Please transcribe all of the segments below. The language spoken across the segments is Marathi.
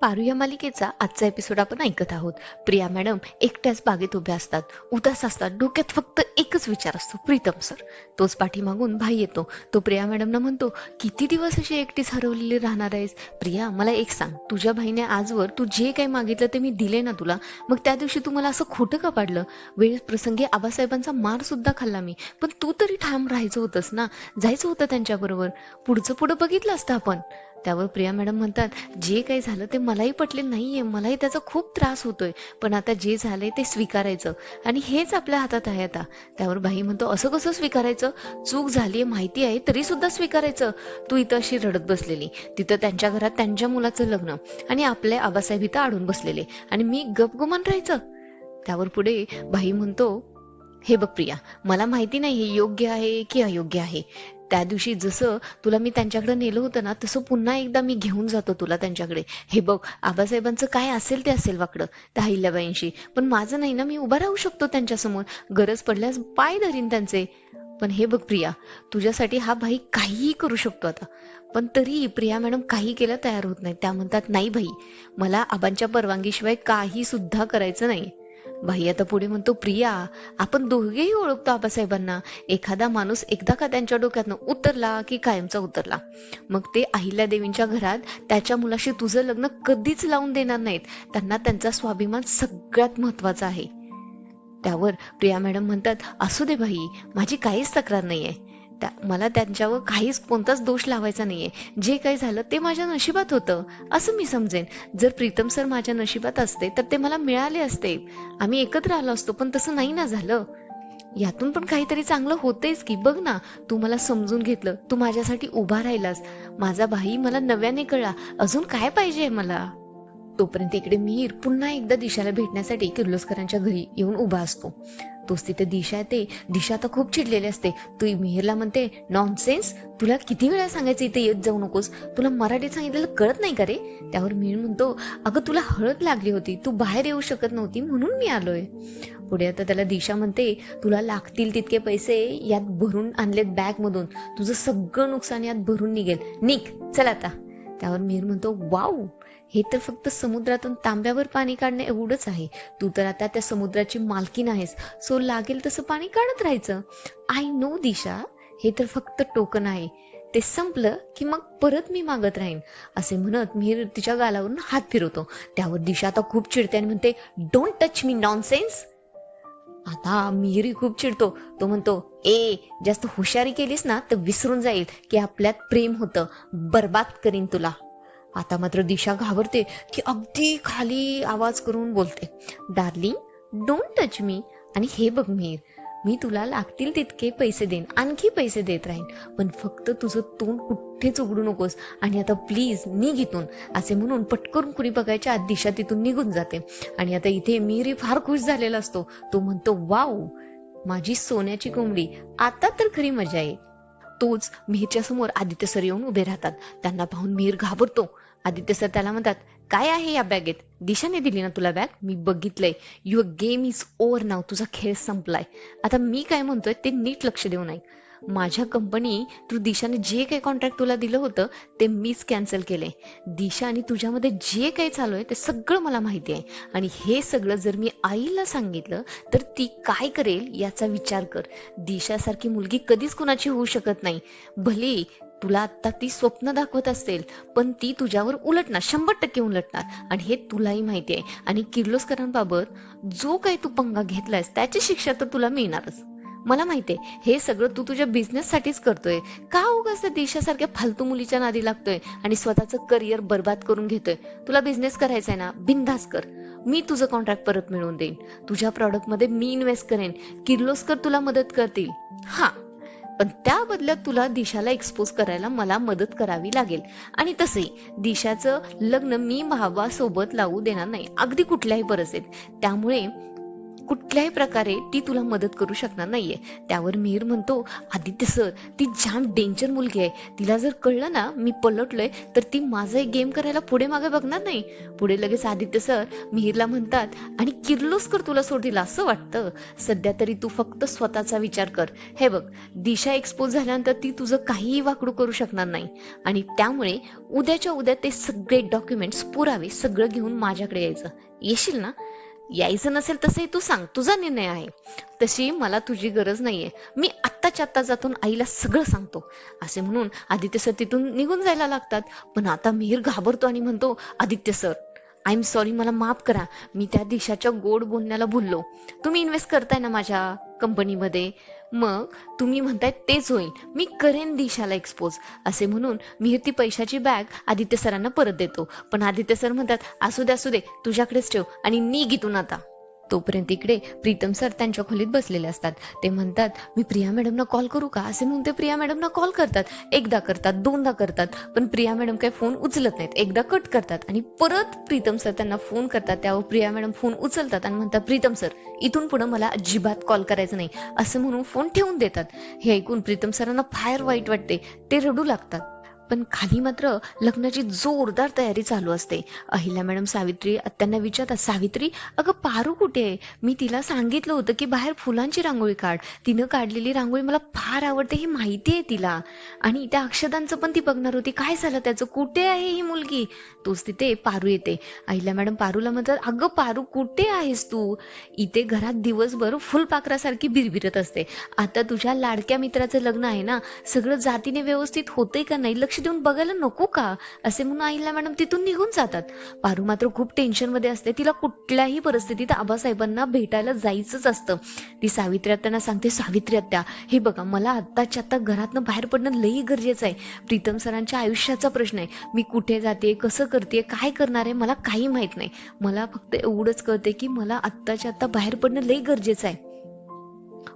पारू या मालिकेचा आजचा एपिसोड आपण ऐकत आहोत. प्रिया मॅडम एकट्याच बागेत उभ्या असतात, उदास असतात. डोक्यात फक्त एकच विचार असतो, प्रीतम सर. तोच पाठीमागून भाई येतो. तो प्रिया मॅडमना म्हणतो, किती दिवस अशी एकटीच हरवलेली राहणार आहेस? प्रिया, मला एक सांग, तुझ्या भाईने आजवर तू जे काही मागितलं ते मी दिले ना तुला, मग त्या दिवशी तू मला असं खोटं का पाडलं? वेळ प्रसंगी आबासाहेबांचा मार सुद्धा खाल्ला मी, पण तू तरी ठाम राहायचं होतंस ना, जायचं होतं त्यांच्याबरोबर, पुढचं पुढं बघितलं असतं आपण. त्यावर प्रिया मॅडम म्हणतात, जे काही झालं ते मलाही पटले नाहीये, मलाही त्याचा खूप त्रास होतोय, पण आता जे झालंय ते स्वीकारायचं आणि हेच आपल्या हातात आहे आता. त्यावर भाई म्हणतो, असं कसं स्वीकारायचं? चूक झालीये माहिती आहे तरी सुद्धा स्वीकारायचं? तू इथं अशी रडत बसलेली, तिथं त्यांच्या घरात त्यांच्या मुलाचं लग्न आणि आपले आबासाहेब इथं अडून बसलेले आणि मी गपगुमान राहायचं? त्यावर पुढे भाई म्हणतो, हे बघ प्रिया, मला माहिती नाही हे योग्य आहे की अयोग्य आहे. त्या दिवशी जसं तुला मी त्यांच्याकडे नेलं होतं ना, तसं पुन्हा एकदा मी घेऊन जातो तुला त्यांच्याकडे. हे बघ, आबासाहेबांचं काय असेल ते असेल वाकडं त्या अहिल्याबाईंशी, पण माझं नाही ना, मी उभा राहू शकतो त्यांच्यासमोर, गरज पडल्यास पाय धरीन त्यांचे. पण हे बघ प्रिया, तुझ्यासाठी हा भाई काहीही करू शकतो आता. पण तरी प्रिया मॅडम काही केलं तयार होत नाही. त्या म्हणतात, नाही भाई, मला आबांच्या परवानगीशिवाय काही सुद्धा करायचं नाही. भाई आता पुढे म्हणतो, प्रिया, आपण दोघेही ओळखतो आबासाहेबांना. एखादा माणूस एकदा का त्यांच्या डोक्यातनं उतरला की कायमचा उतरला. मग ते अहिल्यादेवींच्या घरात त्याच्या मुलाशी तुझं लग्न कधीच लावून देणार नाहीत. त्यांना त्यांचा स्वाभिमान सगळ्यात महत्वाचा आहे. त्यावर प्रिया मॅडम म्हणतात, असू दे भाई, माझी काहीच तक्रार नाहीये. मला त्यांच्यावर काहीच कोणताच दोष लावायचा नाहीये. जे काही झालं ते माझ्या नशिबात होतं असं मी समजेन. जर प्रीतम सर माझ्या नशिबात असते तर ते मला मिळाले असते, आम्ही एकत्र आलो असतो, पण तसं नाही ना झालं. यातून पण काहीतरी चांगलं होतेच की. बघ ना, तू मला समजून घेतलं, तू माझ्यासाठी उभा राहिलास, माझा भाई मला नव्याने कळला, अजून काय पाहिजे मला? तोपर्यंत इकडे मिहीर पुन्हा एकदा दिशाला भेटण्यासाठी किर्लोस्करांच्या घरी येऊन उभा असतो. तोच तिथे दिशा येते. दिशा आता खूप चिडलेली असते. तू मिहीरला म्हणते, नॉनसेन्स, तुला किती वेळा सांगायचं इथे येत जाऊ नकोस, तुला मराठीत सांगितलेलं कळत नाही का रे? त्यावर मिहीर म्हणतो, अगं तुला हळद लागली होती, तू बाहेर येऊ शकत नव्हती म्हणून मी आलोय. पुढे आता त्याला दिशा म्हणते, तुला लागतील तितके पैसे यात भरून आणलेत बॅग मधून, तुझं सगळं नुकसान यात भरून निघेल, निघ चल आता. त्यावर मिहीर म्हणतो, वाव, हे तर फक्त समुद्रातून तांब्यावर पाणी काढणे एवढंच आहे. तू तर आता त्या समुद्राची मालकीण आहेस, सो लागेल तसं पाणी काढत राहायचं. आय नो दिशा, हे तर फक्त टोकन आहे, ते संपलं की मग परत मी मागत राहीन. असे म्हणत मिहीर तिच्या गालावरून हात फिरवतो. त्यावर दिशा आता खूप चिडते आणि म्हणते, डोंट टच मी, नॉनसेन्स. आता मिहीर खूप चिडतो. तो म्हणतो, जास्त हुशारी केलीस ना तर विसरून जाईल की आपल्यात प्रेम होतं, बर्बाद करीन तुला. आता मात्र दिशा घाबरते की अगदी खाली आवाज करून बोलते, डार्लिंग, डोंट टच मी. आणि हे बघ मिहीर, मी तुला लागतील तितके पैसे देईन, आणखी पैसे देत राहीन, पण फक्त तुझं तोंड कुठेच उघडू नकोस. आणि आता प्लीज निघ इथून. असे म्हणून पटकन कुणी बघायच्या आत दिशा तिथून निघून जाते. आणि आता इथे मिहीर फार खुश झालेला असतो. तो म्हणतो, वाव, माझी सोन्याची कोंबडी, आता तर खरी मजा आहे. तोच मिहीरच्या समोर आदित्य सर येऊन उभे राहतात. त्यांना पाहून मिहीर घाबरतो. आदित्य सर त्याला म्हणतात, काय आहे या बॅगेत? दिशाने दिली ना तुला बॅग, मी बघितलंय. युअर गेम इज ओव्हर नाव, तुझा खेळ संपलाय. आता मी काय म्हणतोय ते नीट लक्ष देऊन ऐक. माझ्या कंपनी थ्रू दिशाने जे काही कॉन्ट्रॅक्ट तुला दिलं होतं ते मीच कॅन्सल केले. दिशा आणि तुझ्यामध्ये जे काही चालू आहे ते सगळं मला माहिती आहे, आणि हे सगळं जर मी आईला सांगितलं तर ती काय करेल याचा विचार कर. दिशासारखी मुलगी कधीच कुणाची होऊ शकत नाही. भले तुला आता ती स्वप्न दाखवत असेल, पण ती तुझ्यावर उलटणार, 100% उलटणार, आणि हे तुलाही माहिती आहे. आणि किर्लोस्करांबाबत जो काही तू पंगा घेतलायस त्याची शिक्षा तर तुला मिळणारच. मला माहितीये हे सगळं तू तुझ्या बिझनेस साठीच करतोय. का उगाच त्या दिशासारख्या फालतू मुलीच्या नादी लागतोय आणि स्वतःचं करिअर बर्बाद करून घेतोय? तुला बिझनेस करायचा आहे ना, बिनधास्त कर. मी तुझं कॉन्ट्रॅक्ट परत मिळवून देईन, तुझ्या प्रॉडक्ट मध्ये मी इन्व्हेस्ट करेन, किर्लोस्कर तुला मदत करतील. हा, पण त्या बदल्यात तुला दिशाला एक्सपोज करायला मला मदत करावी लागेल. आणि तसंही दिशाचं लग्न मी भावासोबत लावू देणार नाही, अगदी कुठल्याही परिस्थितीत. त्यामुळे कुठल्याही प्रकारे ती तुला मदत करू शकणार नाहीये. त्यावर मिहीर म्हणतो, आदित्य सर, ती जाम डेंजर मुलगी आहे. तिला जर कळलं ना मी पलटलोय तर ती माझा एक गेम करायला पुढे मागे बघणार नाही. पुढे लगेच आदित्य सर मिहीरला म्हणतात, आणि किर्लोस्कर तुला सोडतील असं वाटतं? सध्या तरी तू फक्त स्वतःचा विचार कर. हे बघ, दिशा एक्सपोज झाल्यानंतर ती तुझं काहीही वाकडू करू शकणार नाही, आणि त्यामुळे उद्याच्या उद्या ते सगळे डॉक्युमेंट्स, पुरावे सगळं घेऊन माझ्याकडे यायचं. येशील ना? यायचं नसेल तसंही तू सांग, तुझा निर्णय आहे. तशी मला तुझी गरज नाहीये. मी आत्ताच्या आत्ता जातून आईला सगळं सांगतो. असे म्हणून आदित्य सर तिथून निघून जायला लागतात. पण आता मिहीर घाबरतो आणि म्हणतो, Aditya sir, I am sorry, मला माफ करा. मी त्या दिशाच्या गोड बोलण्याला भुललो. तुम्ही इन्व्हेस्ट करताय ना माझ्या कंपनीमध्ये, मग तुम्ही म्हणताय तेच होईल. मी करेन दिशाला एक्सपोज. असे म्हणून मिहीर ती पैशाची बॅग आदित्य सरांना परत देतो. पण आदित्य सर म्हणतात, असू दे, तुझ्याकडेच ठेव आणि निघ इथून आता. तोपर्यंत इकडे प्रीतम सर त्यांच्या खोलीत बसलेले असतात. ते म्हणतात, मी प्रिया मॅडमना कॉल करू का? असे म्हणून ते प्रिया मॅडमना कॉल करतात. एकदा करतात, दोनदा करतात, पण प्रिया मॅडम काही फोन उचलत नाहीत. एकदा कट करतात आणि परत प्रीतम सर त्यांना फोन करतात. त्यावर प्रिया मॅडम फोन उचलतात आणि म्हणतात, प्रीतम सर, इथून पुढे मला अजिबात कॉल करायचा नाही, असं म्हणून फोन ठेवून देतात. हे ऐकून प्रीतम सरांना फार वाईट वाटते. ते रडू लागतात. पण खाली मात्र लग्नाची जोरदार तयारी चालू असते. अहिल्या मॅडम सावित्री त्यांना विचारतात, सावित्री, अगं पारू कुठे आहे? मी तिला सांगितलं होतं की बाहेर फुलांची रांगोळी काढ. तिनं काढलेली रांगोळी मला फार आवडते, हे माहिती आहे तिला. आणि त्या अक्षदांचं पण ती बघणार होती. काय झालं त्याचं? कुठे आहे ही मुलगी? तोच तिथे पारू येते. अहिल्या मॅडम पारूला म्हणतात, अगं पारू, कुठे आहेस तू? इथे घरात दिवसभर फुलपाखरासारखी बिरबिरत असते. आता तुझ्या लाडक्या मित्राचं लग्न आहे ना, सगळं जातीने व्यवस्थित होतंय का नाही लक्ष देऊन बघायला नको का? असे म्हणून अहिल्या मॅडम तिथून निघून जातात. पारू मात्र खूप टेन्शन मध्ये असते. तिला कुठल्याही परिस्थितीत आबासाहेबांना भेटायला जायचंच असतं. ती सावित्री आत्यांना सांगते, सावित्री आत्या, हे बघा, मला आत्ताच्या आत्ता घरातनं बाहेर पडणं लई गरजेचं आहे. प्रीतम सरांच्या आयुष्याचा प्रश्न आहे. मी कुठे जाते, कसं करते, काय करणार आहे, मला काही माहित नाही. मला फक्त एवढंच कळते की मला आत्ताच्या आत्ता बाहेर पडणं लई गरजेचं आहे.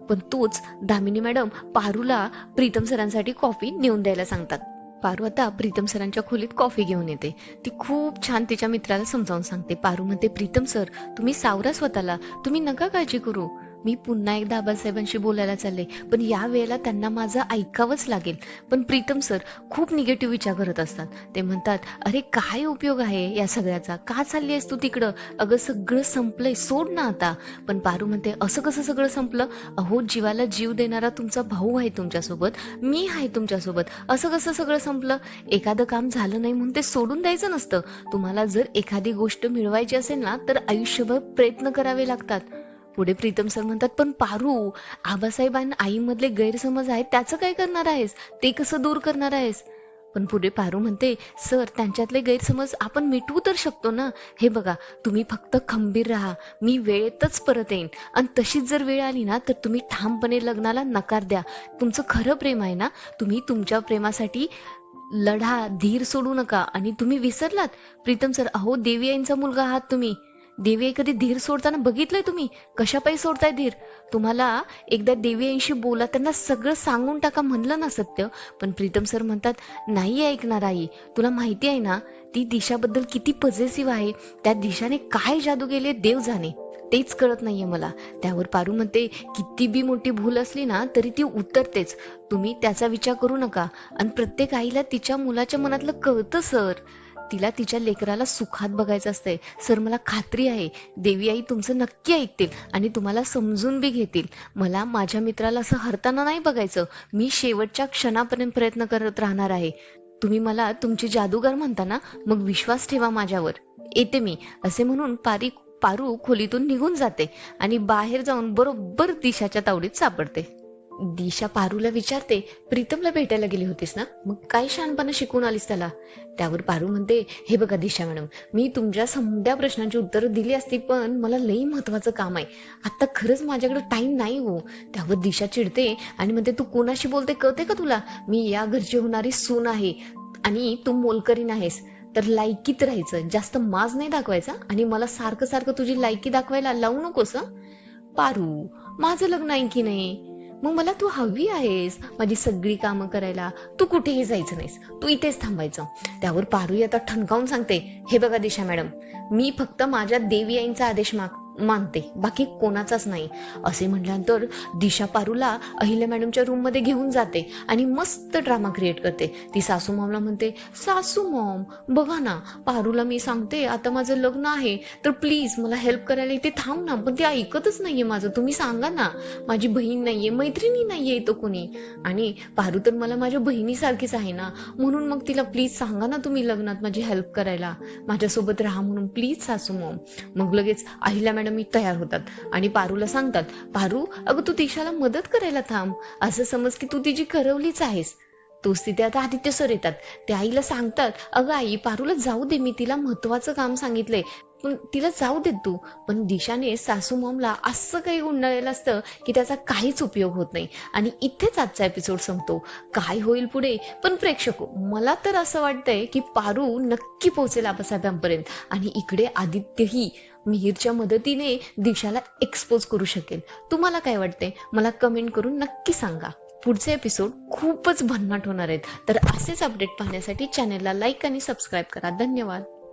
पण तोच दामिनी मॅडम पारूला प्रीतम सरांसाठी कॉफी नेऊन द्यायला सांगतात. पारू आता प्रीतम सरांच्या खोलीत कॉफी घेऊन येते. ती खूप छान तिच्या मित्राला समजावून सांगते. पारू म्हणते, प्रीतम सर, तुम्ही सावरा स्वतःला, तुम्ही नका काळजी करू. मी पुन्हा एकदा आबासाहेबांशी बोलायला चालले, पण या वेळेला त्यांना माझं ऐकावंच लागेल. पण प्रीतम सर खूप निगेटिव्ह विचार करत असतात. ते म्हणतात, अरे काय उपयोग आहे या सगळ्याचा? का चालली आहेस तू तिकडं? अगं सगळं संपलंय, सोड ना आता. पण पारू म्हणते, असं कसं सगळं संपलं? अहो, जीवाला जीव देणारा तुमचा भाऊ आहे तुमच्यासोबत, मी आहे तुमच्यासोबत, असं कसं सगळं संपलं? एखादं काम झालं नाही म्हणून ते सोडून द्यायचं नसतं. तुम्हाला जर एखादी गोष्ट मिळवायची असेल ना, तर आयुष्यभर प्रयत्न करावे लागतात. पुढे प्रीतम सर म्हणतात, पण पारू, आबासाहेब आणि आईमधले गैरसमज आहेत, त्याचं काय करणार आहेस? ते कसं दूर करणार आहेस? पण पुढे पारू म्हणते, सर, त्यांच्यातले गैरसमज आपण मिटवू तर शकतो ना. हे बघा, तुम्ही फक्त खंबीर राहा. मी वेळेतच परत येईन, आणि तशीच जर वेळ आली ना, तर तुम्ही ठामपणे लग्नाला नकार द्या. तुमचं खरं प्रेम आहे ना, तुम्ही तुमच्या प्रेमासाठी लढा, धीर सोडू नका. आणि तुम्ही विसरलात प्रीतम सर, अहो, देवी आईंचा मुलगा आहात तुम्ही. देवी आई कधी धीर सोडताना बघितलंय तुम्ही? कशापायी सोडताय धीर? तुम्हाला एकदा देवी आईंशी बोला, त्यांना सगळं सांगून टाका म्हणलं ना सत्य. पण प्रीतम सर म्हणतात, नाही ऐकणार आई. तुला माहिती आहे ना, ती दिशाबद्दल किती पॉझिटिव्ह आहे. त्या दिशाने काय जादू केले देव जाणे, तेच कळत नाहीये मला. त्यावर पारू म्हणते, किती बी मोठी भूल असली ना तरी ती उतरतेच. तुम्ही त्याचा विचार करू नका. आणि प्रत्येक आईला तिच्या मुलाच्या मनातलं कळतं सर. तिला तिच्या लेकराला सुखात बघायचं असतंय. सर, मला खात्री आहे देवी आई तुमचं नक्की ऐकतील आणि तुम्हाला समजून बी घेतील. मला माझ्या मित्राला असं हरताना नाही बघायचं. मी शेवटच्या क्षणापर्यंत प्रयत्न करत राहणार आहे. तुम्ही मला तुमची जादूगार म्हणता ना, मग विश्वास ठेवा माझ्यावर. येते मी. असे म्हणून पारू खोलीतून निघून जाते आणि बाहेर जाऊन बरोबर दिशाच्या तावडीत सापडते. दिशा पारूला विचारते, प्रीतमला भेटायला गेली होतीस ना, मग काय शहाणपणा शिकून आलीस त्याला? त्यावर पारू म्हणते, हे बघा दिशा मॅडम, मी तुमच्या सगळ्या प्रश्नांची उत्तरं दिली असती, पण मला लई महत्वाचं काम आहे. आता खरंच माझ्याकडे टाइम नाही हो. त्यावर दिशा चिडते आणि म्हणते, तू कोणाशी बोलते कळते का तुला? मी या घरची होणारी सून आहे आणि तू मोलकरीण आहेस, तर लायकीत राहायचं, जास्त माज नाही दाखवायचा. आणि मला सारखं सारखं तुझी लायकी दाखवायला लावू नकोस. पारू, माझं लग्न आहे की नाही? मग मला तू हवी आहेस माझी सगळी कामं करायला. तू कुठेही जायचं नाहीस, तू इथेच थांबायचं. त्यावर पारू आता ठणकावून सांगते, हे बघा दिशा मॅडम, मी फक्त माझ्या देवी आईंचा आदेश मानते, बाकी कोणाचाच नाही. असे म्हटल्यानंतर दिशा पारूला अहिल्या मॅडमच्या रूम मध्ये घेऊन जाते आणि मस्त ड्रामा क्रिएट करते. ती सासू मॉमला म्हणते, सासू मॉम बघा ना, पारूला मी सांगते आता माझं लग्न आहे तर प्लीज मला हेल्प करायला इथे थांब ना, पण ती ऐकतच नाहीये माझं. तुम्ही सांगा ना, माझी बहीण नाहीये, मैत्रिणी नाहीये इथं कोणी, आणि पारू तर मला माझ्या बहिणीसारखीच आहे ना, म्हणून मग तिला प्लीज सांगा ना तुम्ही लग्नात माझी हेल्प करायला, माझ्यासोबत राहा म्हणून प्लीज सासू मॉम. मग लगेच अहिल्या मॅडम मी तयार होतात आणि पारूला सांगतात, पारू अगं तू दिशाला मदत करायला थांब, असं समज की तू तिची करवलीच आहेस. तोच तिथे आता आदित्य सर येतात. ते आईला सांगतात, अगं आई पारूला जाऊ दे, मी तिला महत्वाचं काम सांगितलंय, पण तिला जाऊ दे तू. पण दिशाने सासू मॉमला असं काही गुंडाळलेलं असतं की त्याचा काहीच उपयोग होत नाही. आणि इथेच आजचा एपिसोड संपतो. काय होईल पुढे, पण प्रेक्षक मला तर असं वाटतंय की पारू नक्की पोहोचेल आबासाहेबांपर्यंत, आणि इकडे आदित्यही मिहीरच्या मदतीने दिशाला एक्सपोज करू शकेल. तुम्हाला काय वाटतंय मला कमेंट करून नक्की सांगा. पुढचे एपिसोड खूपच भन्नाट होणार आहेत, तर असेच अपडेट पाहण्यासाठी चॅनलला लाईक आणि सबस्क्राईब करा. धन्यवाद.